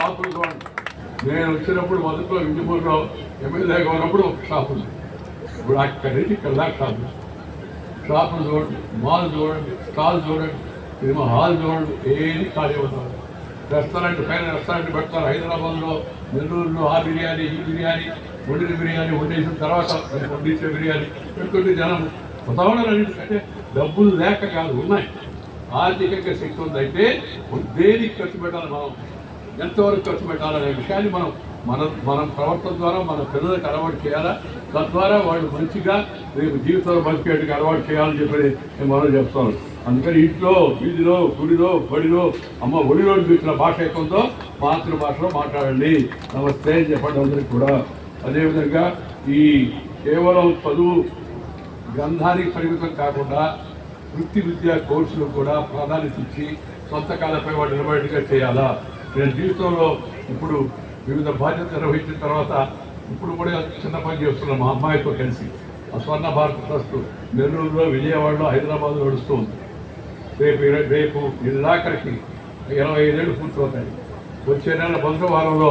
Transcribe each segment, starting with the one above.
షాపులు చూడండి. నేను వచ్చినప్పుడు మొదట్లో ఇంటిపూర్లో ఎమ్మెల్యేగా ఉన్నప్పుడు ఒక షాపు ఉంది. ఇప్పుడు అక్కడి నుంచి ఇక్కడ దాకా షాపులు చూడండి, మాల్ చూడండి, స్టాల్ చూడండి, సినిమా హాల్ చూడండి, ఏది ఖాళీ ఉంటారు. రెస్టారెంట్ పైన రెస్టారెంట్ పెడతారు. హైదరాబాద్లో, నెల్లూరులో ఆ బిర్యానీ, ఈ బిర్యానీ, వండిన బిర్యానీ వండేసిన తర్వాత వండించే బిర్యానీ పెట్టుకుంటే జనం ఉదాహరణంటే డబ్బులు లేక కాదు, ఉన్నాయి. ఆర్థికంగా శక్తి ఉందంటే దేనికి ఖర్చు పెట్టాలి, మనం ఎంతవరకు ఖర్చు పెట్టాలనే విషయాన్ని మన ప్రవర్తన ద్వారా మన పిల్లలకు అలవాటు చేయాలా. తద్వారా వాళ్ళు మంచిగా రేపు జీవితంలో బతికేట్టుగా అలవాటు చేయాలని చెప్పి నేను మనం చెప్తాను. అందుకని ఇంట్లో, వీధిలో, గుడిలో, బడిలో ఒడిలో చూసిన భాష ఎక్కుందో మాతృభాషలో మాట్లాడండి. నమస్తే అని చెప్పండి అందరికీ కూడా. అదేవిధంగా ఈ కేవలం చదువు గ్రంథానికి పరిమితం కాకుండా వృత్తి విద్యా కోర్సులు కూడా ప్రాధాన్యత ఇచ్చి సొంత కాలపై వాడు నిలబడేట్టుగా చేయాలా. నేను జీవితంలో ఇప్పుడు వివిధ బాధ్యతలు నిర్వహించిన తర్వాత ఇప్పుడు కూడా చిన్న పని చేస్తున్నాం మా అమ్మాయితో కలిసి. ఆ స్వర్ణ భారత ట్రస్ట్ నెల్లూరులో, విజయవాడలో, హైదరాబాద్లో నడుస్తూ ఉంది. రేపు నెలాఖరికి 25 ఏళ్ళు పూర్తవుతాయి. వచ్చే నెల మొదటి వారంలో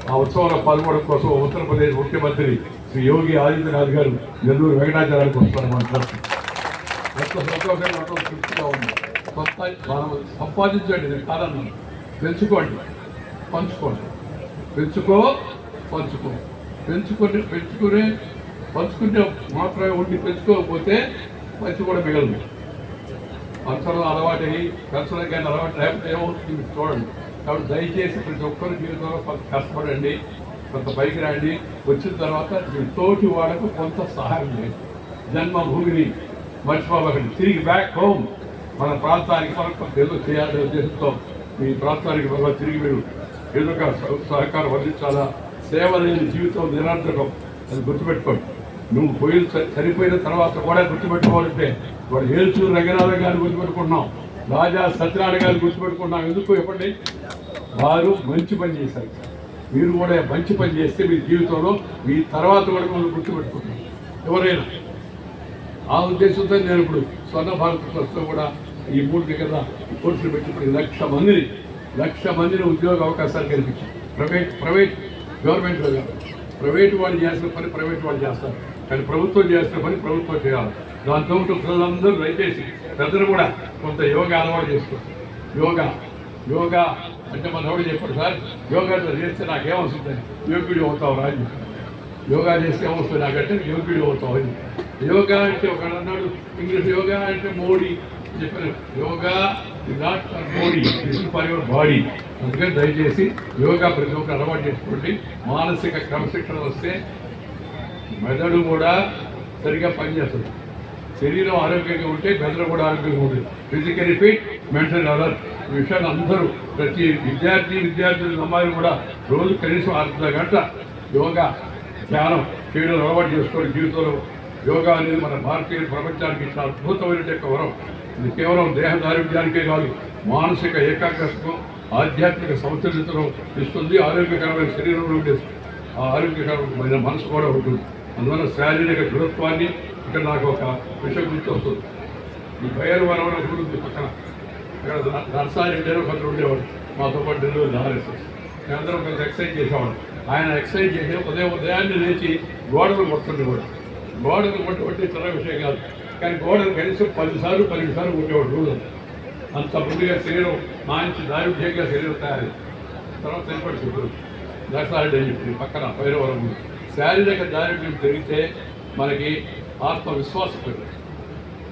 ఆ ఉత్సవంలో పాల్గొనడం కోసం ఉత్తరప్రదేశ్ ముఖ్యమంత్రి శ్రీ యోగి ఆదిత్యనాథ్ గారు నెల్లూరు వెంకటాచలానికి వస్తారు. మన ట్రస్ట్ ఎంత సంతోషంగా ఉండడం తృప్తిగా ఉంది. మనం సంపాదించండి, నేను కాదన్నాను. పెంచుకోండి, పంచుకోండి. పంచుకుంటే మాత్రమే ఉండి పెంచుకోకపోతే పంచి కూడా మిగలదు. పంచడం అలవాటు పెంచడం కానీ అలవాటు లేకపోతే ఏమవుతుంది చూడండి. కాబట్టి దయచేసి ప్రతి ఒక్కరి జీవితంలో కొంత కష్టపడండి, కొంత పైకి రండి. వచ్చిన తర్వాత మీ తోటి వాళ్ళకు కొంత సహాయం చేయండి. జన్మభూమిని మర్చిపోకండి. తిరిగి బ్యాక్ హోమ్ మన ప్రాంతానికి మనకు కొంత ఏదో చేయాలనే ఉద్దేశంతో మీ ప్రాంతానికి మళ్ళీ తిరిగి మీరు ఏదో సహకారం అందించాలా. సేవ లేని జీవితం నిరంతరం, అది గుర్తుపెట్టుకోండి. నువ్వు చనిపోయిన తర్వాత కూడా గుర్తుపెట్టుకోవాలంటే వాడు ఏల్చూరు రంగనాథం గారిని గుర్తుపెట్టుకుంటున్నాం, రాజా సత్యనారాయణ గారిని గుర్తుపెట్టుకున్నాం. ఎందుకు చెప్పండి? వారు మంచి పని చేశారు. మీరు కూడా మంచి పని చేస్తే మీ జీవితంలో మీ తర్వాత కూడా మనం గుర్తుపెట్టుకుంటాం ఎవరైనా. ఆ ఉద్దేశంతో నేను ఇప్పుడు స్వర్ణ భారత ట్రస్ట్లో కూడా ఈ 3 దగ్గర కోర్సులు పెట్టి 1,00,000 మందిని ఉద్యోగ అవకాశాలు కల్పించాం. ప్రైవేట్ గవర్నమెంట్లో కాదు. ప్రైవేటు వాళ్ళు చేసిన పని ప్రైవేట్ వాళ్ళు చేస్తారు, కానీ ప్రభుత్వం చేసిన పని ప్రభుత్వం చేయాలి. దాంతో పిల్లలందరూ దయచేసి పెద్దలు కూడా కొంత యోగా అలవాటు చేసుకోండి. యోగా అంటే మన ఎవరు చెప్పారు, సార్ యోగా చేస్తే నాకేమొస్తుంది, యోగ్యుడు అవుతావు రాజు. యోగా చేస్తే ఏమొస్తుంది నాకంటే యోగ్యుడు అవుతావు అని. యోగా అంటే ఒకడు అన్నాడు ఇంగ్లీష్, యోగా అంటే మోడీ చెప్పారు. Yoga is not for Modi, it is for your body. అందుకని దయచేసి యోగా ప్రతి ఒక్కరు అలవాటు చేసుకోండి. మానసిక క్రమశిక్షణ వస్తే మెదడు కూడా సరిగా పనిచేస్తుంది. శరీరం ఆరోగ్యంగా ఉంటే మెదడు కూడా ఆరోగ్యంగా ఉంటుంది. Physically fit, mental alert. ఈ విషయాన్ని అందరూ ప్రతి విద్యార్థులు అమ్మాయిలు కూడా రోజు కనీసం అర్ధ గంట యోగా ధ్యానం చేయడం అలవాటు చేసుకోండి జీవితంలో. యోగా అనేది మన భారతీయ ప్రపంచానికి ఇచ్చిన అద్భుతమైన వరం. ఇది కేవలం దేహ దారిద్ర్యానికే కాదు, మానసిక ఏకాగ్రతకు, ఆధ్యాత్మిక సమతుల్యతను ఇస్తుంది. ఆరోగ్యకరమైన శరీరంలో ఉండే ఆ ఆరోగ్యకరమైన మనసు కూడా ఉంటుంది. అందువల్ల శారీరక దృఢత్వాన్ని ఇక్కడ నాకు ఒక విషయం గుర్తు వస్తుంది. ఈ భైరవరం గురించి పక్కన ఇక్కడ నర్సారి కొందరు ఉండేవాడు మాతో పాటు నెల్లూరు ఆర్ఎస్ఎస్. మేమందరం కొంచెం ఎక్సర్సైజ్ చేసేవాడు. ఆయన ఎక్సర్సైజ్ చేసే ఉదయాన్నే లేచి గోడలు కొడుతుండేవాడు. గోడలు కొట్టి చిన్న విషయం కాదు, కానీ గోడలు కనీసం 10 సార్లు 12 సార్లు కొట్టేవాడు రోజు. అంత ముందుగా శరీరం మంచి దారుఢ్యంగా శరీరం తయారు. తర్వాత ఏర్పడుతుంది నర్సారెడ్డి అని చెప్పి పక్కన భైరవరం. శారీరక దారుఢ్యం పెరిగితే మనకి ఆత్మవిశ్వాసం పెరుగుతుంది,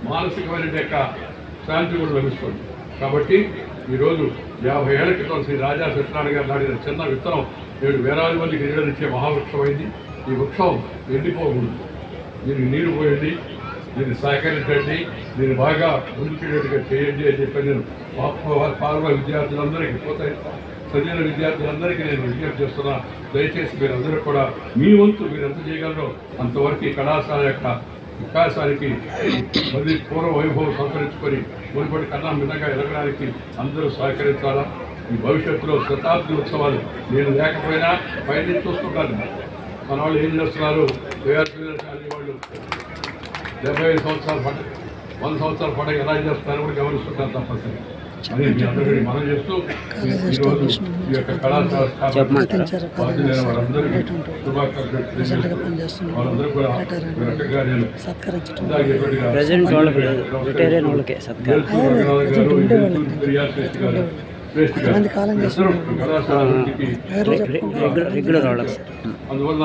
మానసికమైన యొక్క శాంతి కూడా లభిస్తుంది. కాబట్టి ఈరోజు 50 ఏళ్ల క్రితం శ్రీ రాజా సత్యనారాయణ గారు నాటిన చిన్న విత్తనం 7 వేలాది మందికి నీడనిచ్చే మహావృక్షమైంది. ఈ వృక్షం ఎండిపోకూడదు, దీనికి నీరు పోయండి, దీన్ని సహకరించండి, దీన్ని బాగా ముందుకెళ్ళేట్టుగా చేయండి అని చెప్పి నేను పాల్గొన్న విద్యార్థులందరికీ, చదివిన విద్యార్థులందరికీ నేను విజ్ఞప్తి చేస్తున్నా. దయచేసి మీరందరూ కూడా మీ వంతు మీరు ఎంత చేయగలరో అంతవరకు ఈ కళాశాల యొక్క వికాసానికి మళ్ళీ పూర్వ వైభవం సంతరించుకొని మునుపటి కన్నా మిన్నగా ఎదగడానికి అందరూ సహకరించాలా. ఈ భవిష్యత్తులో శతాబ్ది ఉత్సవాలు నేను లేకపోయినా పైన చూస్తుంటాను. మన వాళ్ళు ఏం చేస్తున్నారు, వాళ్ళు 75 సంవత్సరాల పండుగ, 100 సంవత్సరాల పండుగ ఎలా చేస్తున్నారో కూడా గమనిస్తుంటారు తప్పనిసరి. అది మీ అందరికీ మనం చేస్తూ ఈరోజు ఈ యొక్క కళాశాల స్థాపన బాధ్యులైన వారందరికీ శుభాకాంక్షలు తెలియజేస్తూ వాళ్ళందరూ కూడా రకంగా నేను ఇందాక చెప్పినట్టుగా ప్రెసిడెంట్ వాళ్ళకి రిటైర్ అయిన వాళ్ళకే సత్కారం. రెగ్యులర్ వాళ్ళకి. అందువల్ల